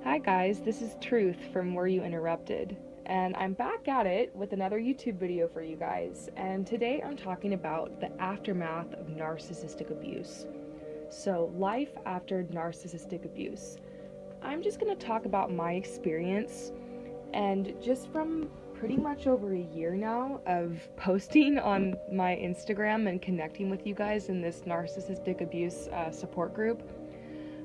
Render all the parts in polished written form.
Hi guys, this is Truth from Where You Interrupted, and I'm back at it with another YouTube video for you guys, and today I'm talking about the aftermath of narcissistic abuse. So, life after narcissistic abuse. I'm just going to talk about my experience, and just from pretty much over a year now of posting on my Instagram and connecting with you guys in this narcissistic abuse support group,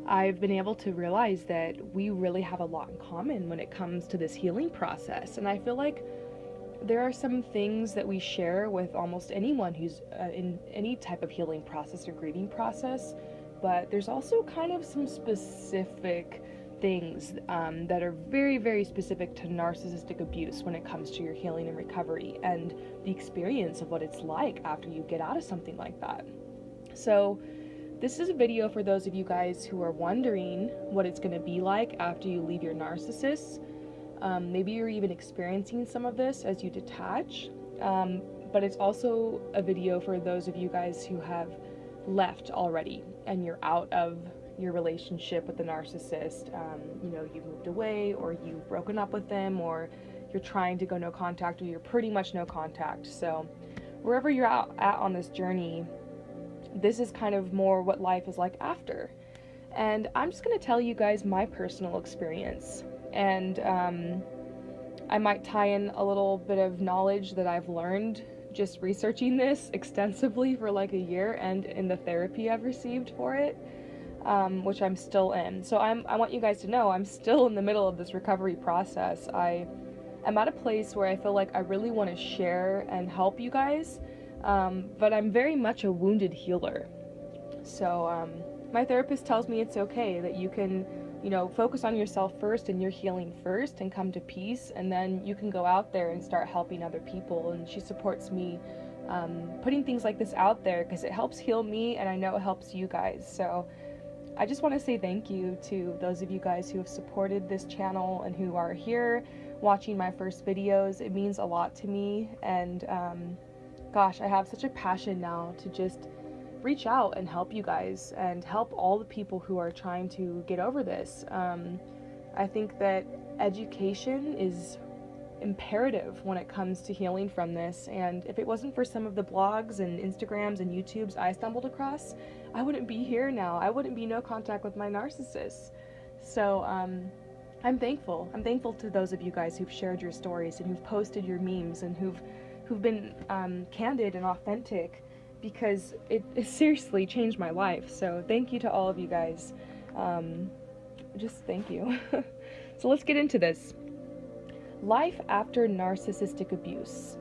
I've been able to realize that we really have a lot in common when it comes to this healing process. And I feel like there are some things that we share with almost anyone who's in any type of healing process or grieving process, but there's also kind of some specific things that are very, very specific to narcissistic abuse when it comes to your healing and recovery and the experience of what it's like after you get out of something like that. So, this is a video for those of you guys who are wondering what it's going to be like after you leave your narcissist. Maybe you're even experiencing some of this as you detach, but it's also a video for those of you guys who have left already and you're out of your relationship with the narcissist. You've moved away, or you've broken up with them, or you're trying to go no contact, or you're pretty much no contact. So wherever you're at on this journey, this is kind of more what life is like after. And I'm just going to tell you guys my personal experience. And I might tie in a little bit of knowledge that I've learned just researching this extensively for like a year, and in the therapy I've received for it, which I'm still in. So I want you guys to know I'm still in the middle of this recovery process. I'm at a place where I feel like I really want to share and help you guys. But I'm very much a wounded healer. So my therapist tells me it's okay, that you can, focus on yourself first and your healing first and come to peace, and then you can go out there and start helping other people. And she supports me putting things like this out there because it helps heal me, and I know it helps you guys. So I just want to say thank you to those of you guys who have supported this channel and who are here watching my first videos. It means a lot to me, and gosh, I have such a passion now to just reach out and help you guys and help all the people who are trying to get over this. I think that education is imperative when it comes to healing from this, and if it wasn't for some of the blogs and Instagrams and YouTubes I stumbled across, I wouldn't be here now. I wouldn't be no contact with my narcissist. So I'm thankful. I'm thankful to those of you guys who've shared your stories and who've posted your memes and who've been candid and authentic, because it seriously changed my life. So thank you to all of you guys. Just thank you. So let's get into this. Life after narcissistic abuse.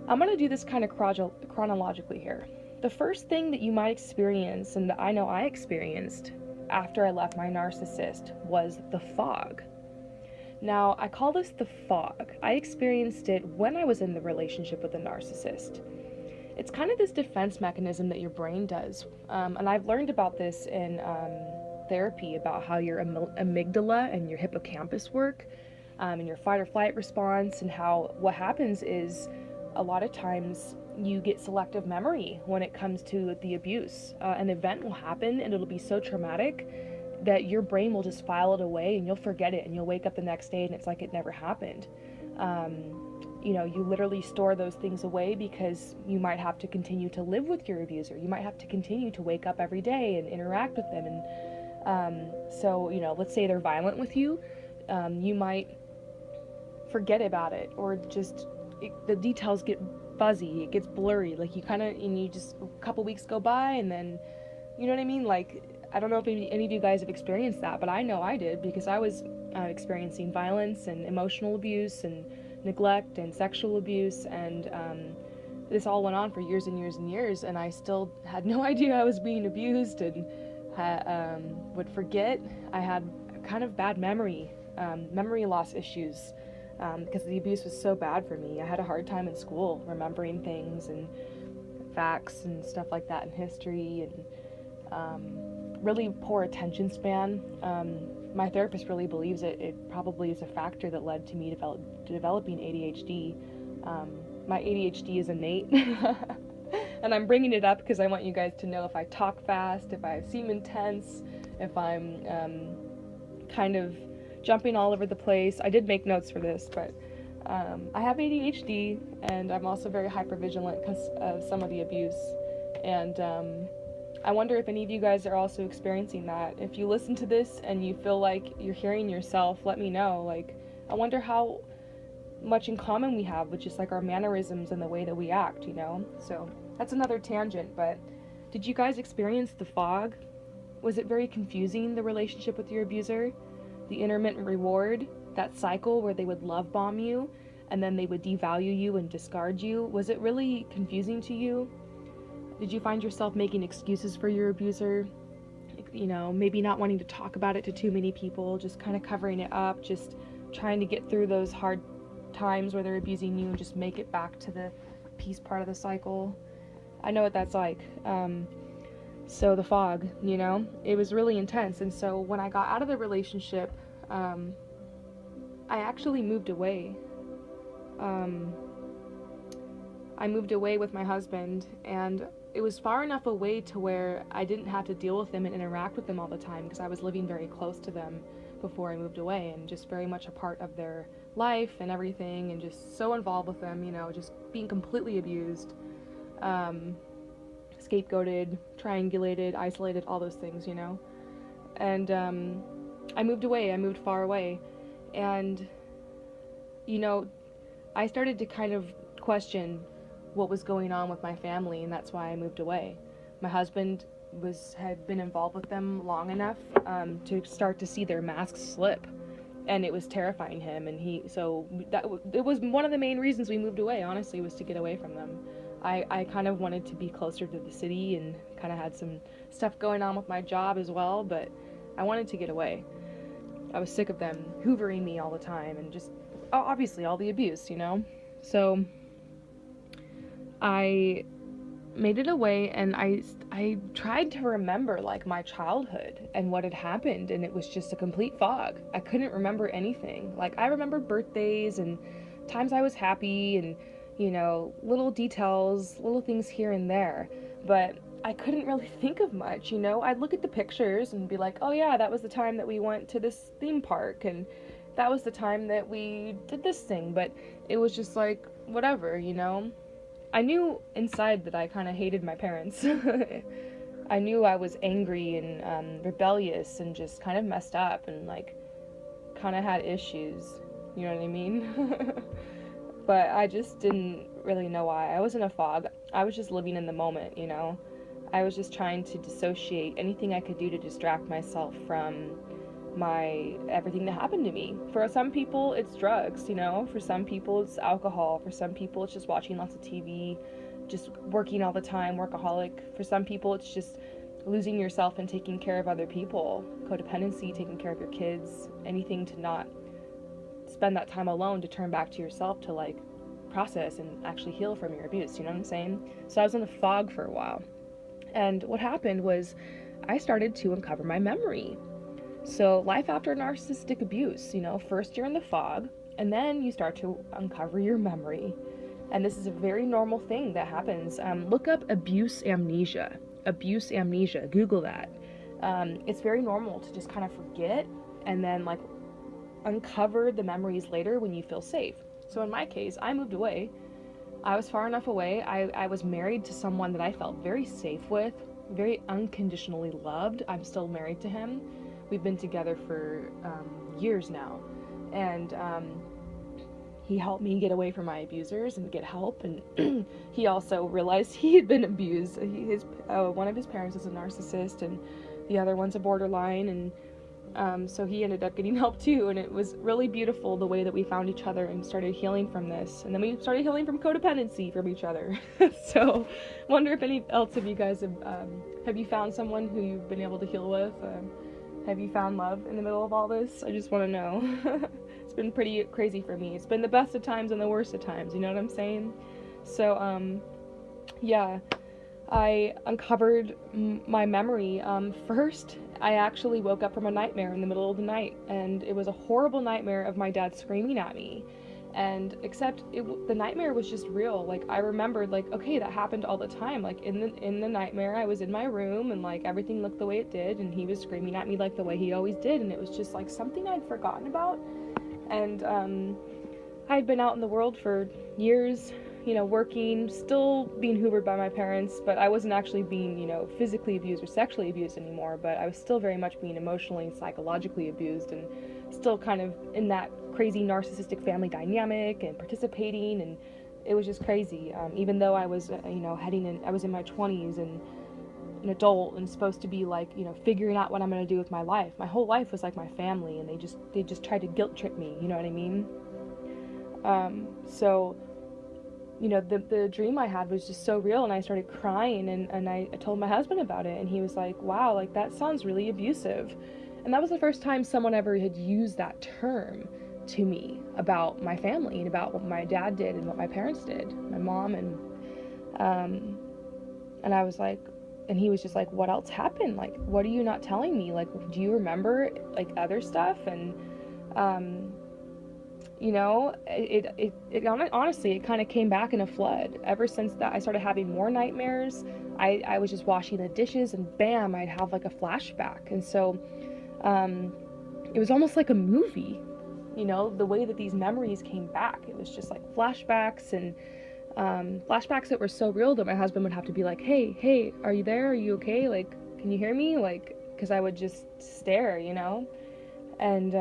I'm going to do this kind of chronologically here. The first thing that you might experience, and that I know I experienced after I left my narcissist, was the fog. Now, I call this the fog. I experienced it when I was in the relationship with a narcissist. It's kind of this defense mechanism that your brain does. And I've learned about this in therapy, about how your amygdala and your hippocampus work, and your fight or flight response, and how what happens is a lot of times you get selective memory when it comes to the abuse. An event will happen and it'll be so traumatic that your brain will just file it away, and you'll forget it, and you'll wake up the next day and it's like it never happened. You literally store those things away because you might have to continue to live with your abuser. You might have to continue to wake up every day and interact with them. And so let's say they're violent with you, you might forget about it, or just the details get fuzzy, it gets blurry, like you just a couple weeks go by, and then, you know what I mean? Like, I don't know if any of you guys have experienced that, but I know I did, because I was experiencing violence and emotional abuse and neglect and sexual abuse, and this all went on for years and years and years, and I still had no idea I was being abused, and would forget. I had kind of bad memory loss issues, because the abuse was so bad for me. I had a hard time in school remembering things and facts and stuff like that in history, and really poor attention span. My therapist really believes it probably is a factor that led to me developing ADHD. My ADHD is innate, and I'm bringing it up because I want you guys to know if I talk fast, if I seem intense, if I'm kind of jumping all over the place. I did make notes for this, but I have ADHD, and I'm also very hypervigilant because of some of the abuse. And I wonder if any of you guys are also experiencing that. If you listen to this and you feel like you're hearing yourself, let me know. Like, I wonder how much in common we have with just like our mannerisms and the way that we act, you know? So that's another tangent, but did you guys experience the fog? Was it very confusing, the relationship with your abuser? The intermittent reward, that cycle where they would love bomb you and then they would devalue you and discard you? Was it really confusing to you? Did you find yourself making excuses for your abuser? You know, maybe not wanting to talk about it to too many people, just kind of covering it up, just trying to get through those hard times where they're abusing you and just make it back to the peace part of the cycle. I know what that's like. So the fog, you know, it was really intense. And so when I got out of the relationship, I actually moved away. I moved away with my husband, and it was far enough away to where I didn't have to deal with them and interact with them all the time because I was living very close to them before I moved away and just very much a part of their life and everything, and just so involved with them, you know, just being completely abused, scapegoated, triangulated, isolated, all those things, you know. And I moved away, I moved far away, and, you know, I started to kind of question what was going on with my family, and that's why I moved away. My husband had been involved with them long enough to start to see their masks slip, and it was terrifying him, and it was one of the main reasons we moved away, honestly, was to get away from them. I kind of wanted to be closer to the city and kind of had some stuff going on with my job as well, but I wanted to get away. I was sick of them hoovering me all the time and just obviously all the abuse, you know. So I made it away, and I tried to remember like my childhood and what had happened, and it was just a complete fog. I couldn't remember anything. Like, I remember birthdays and times I was happy and, you know, little details, little things here and there, but I couldn't really think of much, you know. I'd look at the pictures and be like, oh yeah, that was the time that we went to this theme park, and that was the time that we did this thing, but it was just like, whatever, you know. I knew inside that I kind of hated my parents. I knew I was angry and rebellious and just kind of messed up and like kind of had issues, you know what I mean? But I just didn't really know why. I was in a fog. I was just living in the moment, you know. I was just trying to dissociate anything I could do to distract myself from everything that happened to me. For some people it's drugs, you know. For some people it's alcohol. For some people it's just watching lots of TV, just working all the time, workaholic. For some people it's just losing yourself and taking care of other people, codependency, taking care of your kids, anything to not spend that time alone, to turn back to yourself to like process and actually heal from your abuse, you know what I'm saying? So I was in the fog for a while, and what happened was I started to uncover my memory. So life after narcissistic abuse, you know, first you're in the fog, and then you start to uncover your memory. And this is a very normal thing that happens. Look up abuse amnesia. Abuse amnesia. Google that. It's very normal to just kind of forget and then like uncover the memories later when you feel safe. So in my case, I moved away. I was far enough away. I was married to someone that I felt very safe with, very unconditionally loved. I'm still married to him. We've been together for years now, and he helped me get away from my abusers and get help, and he also realized he had been abused. One of his parents is a narcissist, and the other one's a borderline, and so he ended up getting help too, and it was really beautiful the way that we found each other and started healing from this, and then we started healing from codependency from each other. So wonder if any else of you guys have you found someone who you've been able to heal with? Have you found love in the middle of all this? I just want to know. It's been pretty crazy for me. It's been the best of times and the worst of times, you know what I'm saying? So, yeah, I uncovered my memory. First, I actually woke up from a nightmare in the middle of the night, and it was a horrible nightmare of my dad screaming at me. And except the nightmare was just real. Like, I remembered, like, okay, that happened all the time. Like, in the nightmare, I was in my room, and like everything looked the way it did, and he was screaming at me like the way he always did, and it was just like something I'd forgotten about. And I'd been out in the world for years, working, still being hoovered by my parents, but I wasn't actually being, physically abused or sexually abused anymore, but I was still very much being emotionally and psychologically abused, and still kind of in that crazy narcissistic family dynamic and participating, and it was just crazy. Even though I was, I was in my 20s and an adult and supposed to be like, figuring out what I'm going to do with my life. My whole life was like my family, and they just tried to guilt trip me, you know what I mean? So, the dream I had was just so real, and I started crying, and I told my husband about it, and he was like, wow, like, that sounds really abusive. And that was the first time someone ever had used that term to me about my family and about what my dad did and what my parents did, my mom, and I was like, and he was just like, what else happened? Like, what are you not telling me? Like, do you remember, like, other stuff? And, honestly, it kind of came back in a flood. Ever since that, I started having more nightmares. I was just washing the dishes, and bam, I'd have like a flashback. And so, it was almost like a movie, the way that these memories came back. It was just like flashbacks, and flashbacks that were so real that my husband would have to be like, hey, are you there? Are you okay? Like, can you hear me? Like, because I would just stare, and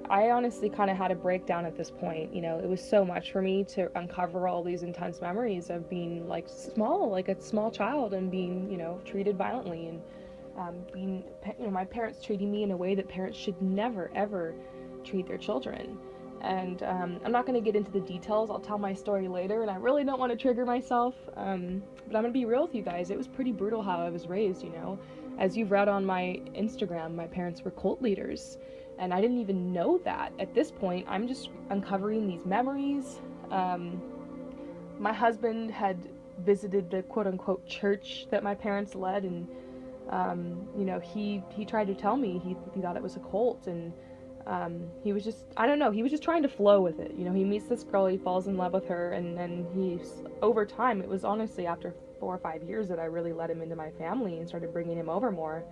I honestly kind of had a breakdown at this point. It was so much for me to uncover all these intense memories of being like a small child, and being, treated violently, and being, my parents treating me in a way that parents should never, ever treat their children. And I'm not going to get into the details. I'll tell my story later, and I really don't want to trigger myself. But I'm going to be real with you guys. It was pretty brutal how I was raised, As you've read on my Instagram, my parents were cult leaders. And I didn't even know that. At this point, I'm just uncovering these memories. My husband had visited the quote-unquote church that my parents led, and he tried to tell me he thought it was a cult, and he was just, I don't know, he was just trying to flow with it. He meets this girl, he falls in love with her, and then over time, it was honestly after 4 or 5 years that I really let him into my family and started bringing him over more.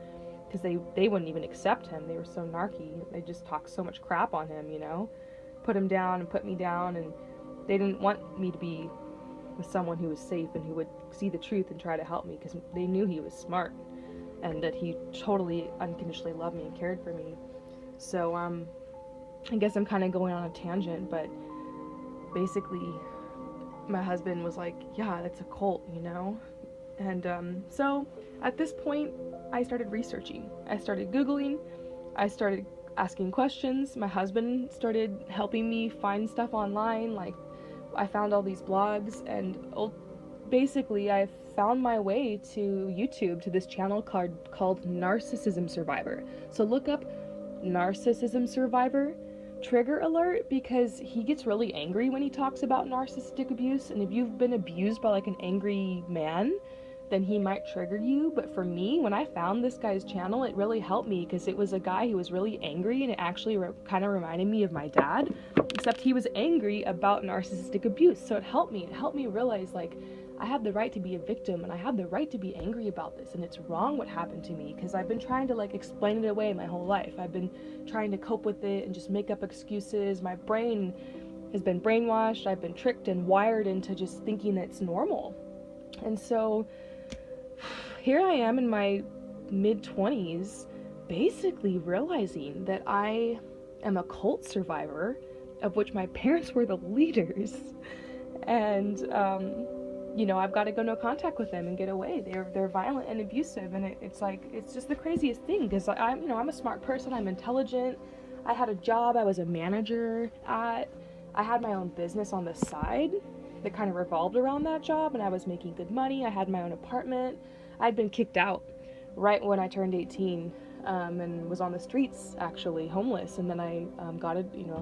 Because they wouldn't even accept him. They were so narky. They just talked so much crap on him, Put him down and put me down, and they didn't want me to be with someone who was safe and who would see the truth and try to help me, because they knew he was smart and that he totally unconditionally loved me and cared for me. So, I guess I'm kind of going on a tangent, but basically my husband was like, yeah, that's a cult, And so at this point, I started researching. I started Googling. I started asking questions. My husband started helping me find stuff online. Like, I found all these blogs, and basically I found my way to YouTube, to this channel called Narcissism Survivor. So look up Narcissism Survivor. Trigger alert, because he gets really angry when he talks about narcissistic abuse, and if you've been abused by like an angry man, then he might trigger you. But for me, when I found this guy's channel, it really helped me, because it was a guy who was really angry, and it actually kind of reminded me of my dad, except he was angry about narcissistic abuse. So it helped me realize, like, I had the right to be a victim, and I had the right to be angry about this, and it's wrong what happened to me, because I've been trying to like explain it away my whole life. I've been trying to cope with it and just make up excuses. My brain has been brainwashed. I've been tricked and wired into just thinking that it's normal. And so here I am in my mid-20s, basically realizing that I am a cult survivor, of which my parents were the leaders, and I've got to go no contact with them and get away. They're violent and abusive, and it's just the craziest thing, because I'm a smart person, I'm intelligent, I had a job I was a manager at, I had my own business on the side that kind of revolved around that job, and I was making good money, I had my own apartment. I'd been kicked out right when I turned 18, and was on the streets, actually homeless, and then I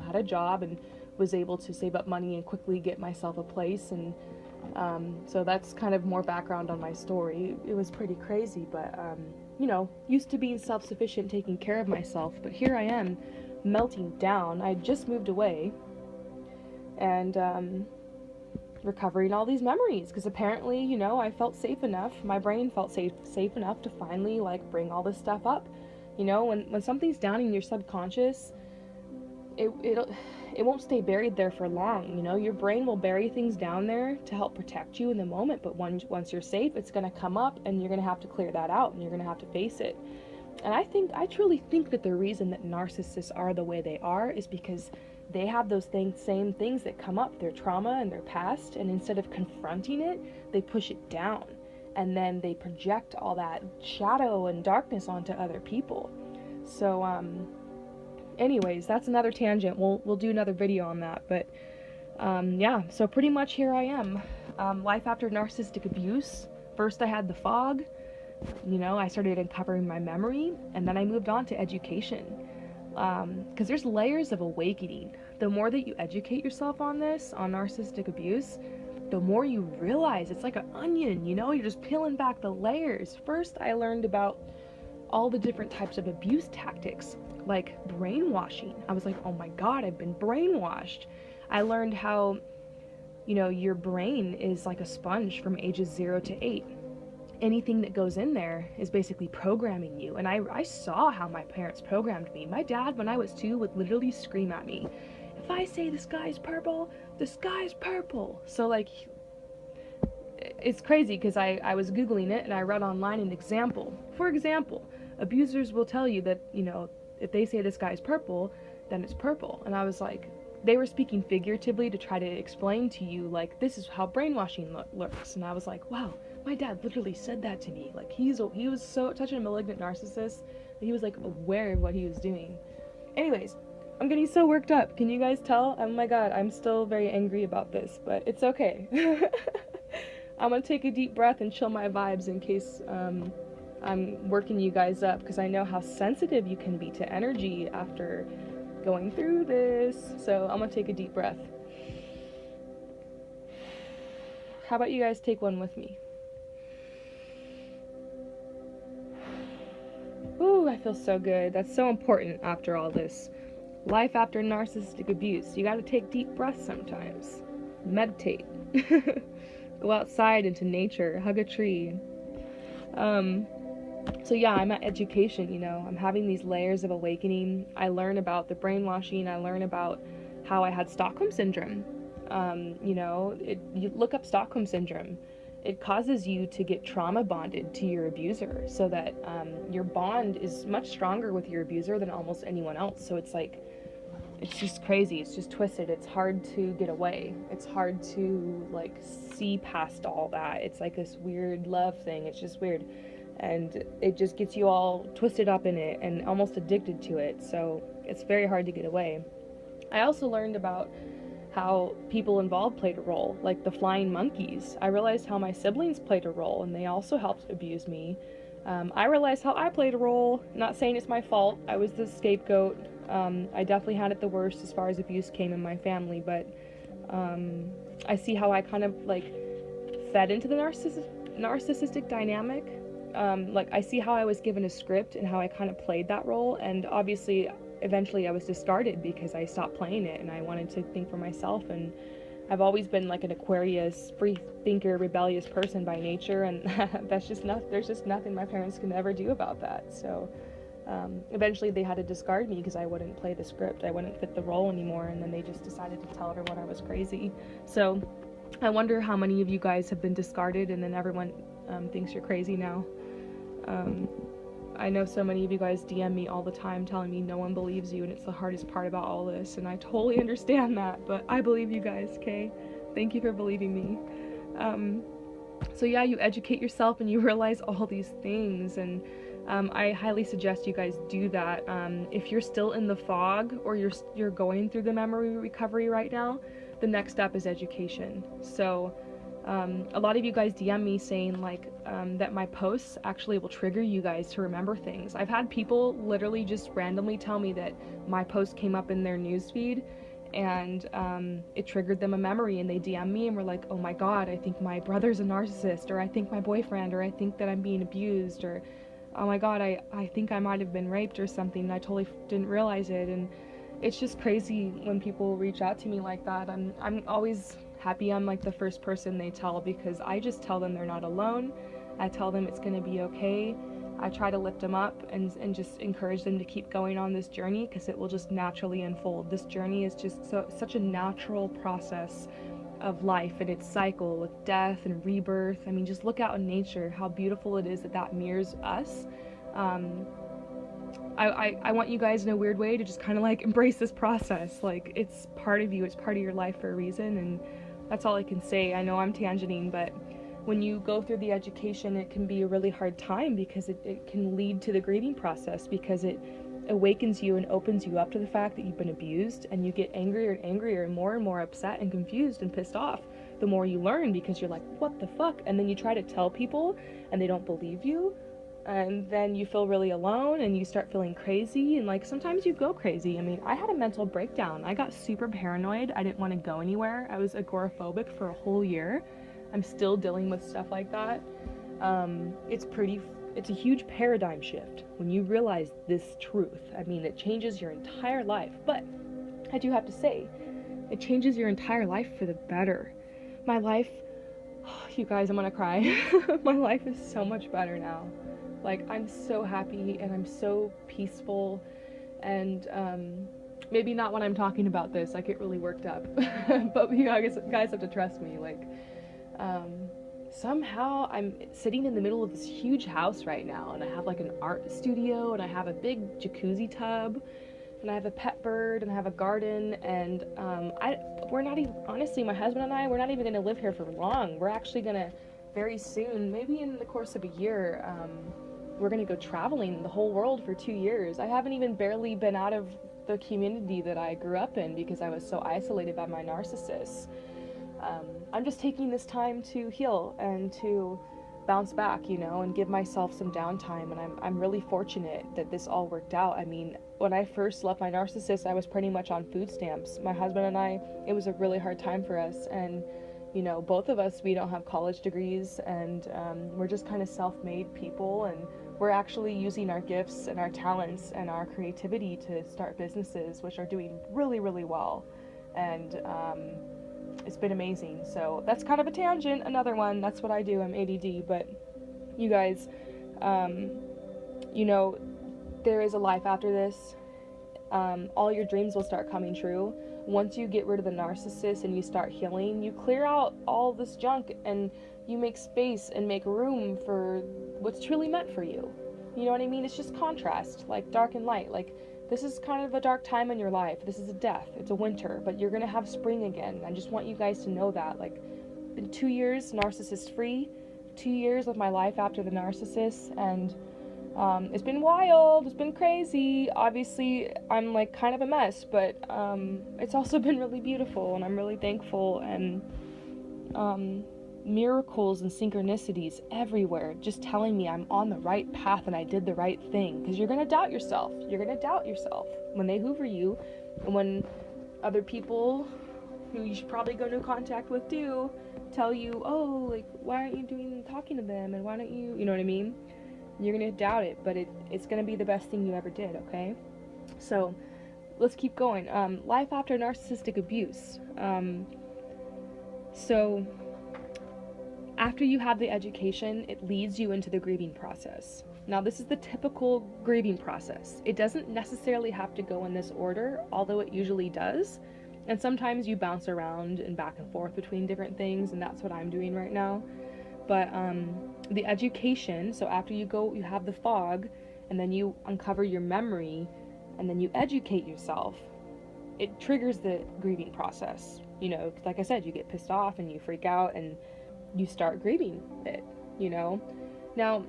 had a job and was able to save up money and quickly get myself a place, and so that's kind of more background on my story. It was pretty crazy, but used to being self-sufficient, taking care of myself, but here I am melting down. I had just moved away, and recovering all these memories, because apparently, you know, I felt safe enough, my brain felt safe enough to finally like bring all this stuff up. You know, when something's down in your subconscious, it won't stay buried there for long. You know, your brain will bury things down there to help protect you in the moment, but once you're safe, it's going to come up, and you're going to have to clear that out, and you're going to have to face it. And I truly think that the reason that narcissists are the way they are is because they have those same things that come up, their trauma and their past, and instead of confronting it, they push it down, and then they project all that shadow and darkness onto other people. So anyways, that's another tangent. We'll do another video on that. But yeah, so pretty much here I am. Life after narcissistic abuse. First I had the fog. You know, I started uncovering my memory, and then I moved on to education. Because there's layers of awakening. The more that you educate yourself on this, on narcissistic abuse, the more you realize it's like an onion, you know, you're just peeling back the layers. First, I learned about all the different types of abuse tactics, like brainwashing. I was like, oh my God, I've been brainwashed. I learned how, you know, your brain is like a sponge from ages 0 to 8. Anything that goes in there is basically programming you. And I saw how my parents programmed me. My dad, when I was 2, would literally scream at me, if I say the sky's purple, the sky's purple. So like, it's crazy, because I was Googling it, and I read online an example. For example, abusers will tell you that, you know, if they say the sky's purple, then it's purple. And I was like, they were speaking figuratively to try to explain to you, like, this is how brainwashing looks. And I was like, wow, my dad literally said that to me. Like, he was so such a malignant narcissist that he was like aware of what he was doing. Anyways, I'm getting so worked up. Can you guys tell? Oh my God, I'm still very angry about this, but it's okay. I'm gonna take a deep breath and chill my vibes in case I'm working you guys up, because I know how sensitive you can be to energy after going through this. So I'm gonna take a deep breath. How about you guys take one with me? Ooh, I feel so good. That's so important after all this. Life after narcissistic abuse. You gotta take deep breaths sometimes. Meditate. Go outside into nature. Hug a tree. So yeah, I'm at education, you know. I'm having these layers of awakening. I learn about the brainwashing. I learn about how I had Stockholm Syndrome. You know, you look up Stockholm Syndrome. It causes you to get trauma bonded to your abuser, so that your bond is much stronger with your abuser than almost anyone else. So it's like, it's just crazy. It's just twisted. It's hard to get away. It's hard to like see past all that. It's like this weird love thing. It's just weird. And it just gets you all twisted up in it and almost addicted to it. So it's very hard to get away. I also learned about how people involved played a role, like the flying monkeys. I realized how my siblings played a role, and they also helped abuse me. I realized how I played a role. Not saying it's my fault. I was the scapegoat. I definitely had it the worst as far as abuse came in my family, but I see how I kind of like fed into the narcissistic dynamic. Like, I see how I was given a script and how I kind of played that role, and obviously eventually I was discarded because I stopped playing it and I wanted to think for myself. And I've always been like an Aquarius, free thinker, rebellious person by nature, and there's just nothing my parents can ever do about that. So eventually they had to discard me because I wouldn't play the script. I wouldn't fit the role anymore, and then they just decided to tell everyone I was crazy. So I wonder how many of you guys have been discarded and then everyone thinks you're crazy now. I know so many of you guys DM me all the time telling me no one believes you, and it's the hardest part about all this, and I totally understand that, but I believe you guys, okay? Thank you for believing me. So yeah, you educate yourself and you realize all these things, and I highly suggest you guys do that. If you're still in the fog, or you're going through the memory recovery right now, the next step is education. So a lot of you guys DM me saying like that my posts actually will trigger you guys to remember things. I've had people literally just randomly tell me that my post came up in their newsfeed and it triggered them a memory, and they DM me and were like, oh my God, I think my brother's a narcissist, or I think my boyfriend, or I think that I'm being abused, or oh my God, I think I might have been raped or something, and I totally didn't realize it. And it's just crazy when people reach out to me like that. I'm always happy I'm like the first person they tell, because I just tell them they're not alone. I tell them it's going to be okay. I try to lift them up and just encourage them to keep going on this journey, because it will just naturally unfold. This journey is just such a natural process of life and its cycle with death and rebirth. I mean, just look out in nature, how beautiful it is that mirrors us. I want you guys in a weird way to just kind of like embrace this process. Like, it's part of you, it's part of your life for a reason, and that's all I can say. I know I'm tangenting, but when you go through the education, it can be a really hard time, because it can lead to the grieving process, because it awakens you and opens you up to the fact that you've been abused, and you get angrier and angrier and more upset and confused and pissed off the more you learn, because you're like, what the fuck? And then you try to tell people and they don't believe you, and then you feel really alone and you start feeling crazy, and like sometimes you go crazy. I mean, I had a mental breakdown. I got super paranoid. I didn't want to go anywhere. I was agoraphobic for a whole year. I'm still dealing with stuff like that. It's a huge paradigm shift when you realize this truth. I mean, it changes your entire life. But I do have to say, it changes your entire life for the better. My life, you guys, I'm gonna cry. My life is so much better now. Like, I'm so happy and I'm so peaceful, and maybe not when I'm talking about this, I get really worked up. But you guys have to trust me. Like, somehow I'm sitting in the middle of this huge house right now, and I have like an art studio, and I have a big jacuzzi tub, and I have a pet bird, and I have a garden, and we're not even, honestly, my husband and I, we're not even going to live here for long. We're actually going to very soon, maybe in the course of a year, we're going to go traveling the whole world for 2 years. I haven't even barely been out of the community that I grew up in, because I was so isolated by my narcissist. I'm just taking this time to heal and to bounce back, you know, and give myself some downtime, and I'm really fortunate that this all worked out. I mean, when I first left my narcissist, I was pretty much on food stamps. My husband and I, it was a really hard time for us, and you know, both of us, we don't have college degrees, and we're just kind of self-made people, and we're actually using our gifts and our talents and our creativity to start businesses, which are doing really, really well, and it's been amazing. So that's kind of a tangent, another one. That's what I do. I'm ADD, but you guys, you know, there is a life after this. All your dreams will start coming true. Once you get rid of the narcissist and you start healing, you clear out all this junk and you make space and make room for what's truly meant for you. You know what I mean? It's just contrast, like dark and light. Like, this is kind of a dark time in your life. This is a death. It's a winter, but you're gonna have spring again. I just want you guys to know that. Like, been 2 years narcissist free, 2 years of my life after the narcissist, and it's been wild, it's been crazy. Obviously, I'm like kind of a mess, but it's also been really beautiful, and I'm really thankful, and miracles and synchronicities everywhere, just telling me I'm on the right path and I did the right thing. Because you're gonna doubt yourself. You're gonna doubt yourself when they hoover you, and when other people who you should probably go into contact with do tell you, oh, like, why aren't you talking to them, and why don't you, you know what I mean? You're gonna doubt it, but it's gonna be the best thing you ever did, okay? So let's keep going. Life after narcissistic abuse. So after you have the education, it leads you into the grieving process. Now, this is the typical grieving process. It doesn't necessarily have to go in this order, although it usually does. And sometimes you bounce around and back and forth between different things, and that's what I'm doing right now. But the education, so after you go, you have the fog, and then you uncover your memory, and then you educate yourself, it triggers the grieving process. You know, like I said, you get pissed off and you freak out and you start grieving it, you know. Now,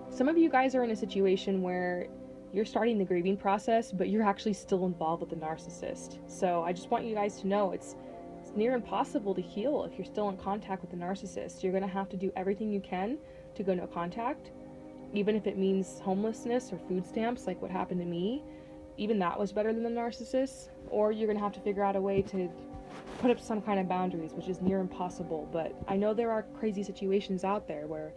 some of you guys are in a situation where you're starting the grieving process, but you're actually still involved with the narcissist. So I just want you guys to know it's near impossible to heal if you're still in contact with the narcissist. You're going to have to do everything you can to go no contact, even if it means homelessness or food stamps, like what happened to me. Even that was better than the narcissist. Or you're going to have to figure out a way to put up some kind of boundaries, which is near impossible. But I know there are crazy situations out there where,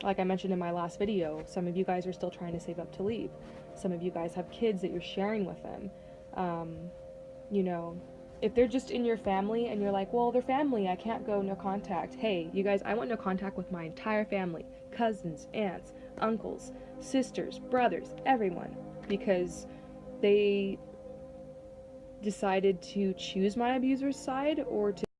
like I mentioned in my last video, some of you guys are still trying to save up to leave. Some of you guys have kids that you're sharing with them. You know, if they're just in your family and you're like, well, they're family, I can't go no contact. Hey, you guys, I want no contact with my entire family, cousins, aunts, uncles, sisters, brothers, everyone, because they decided to choose my abuser's side or to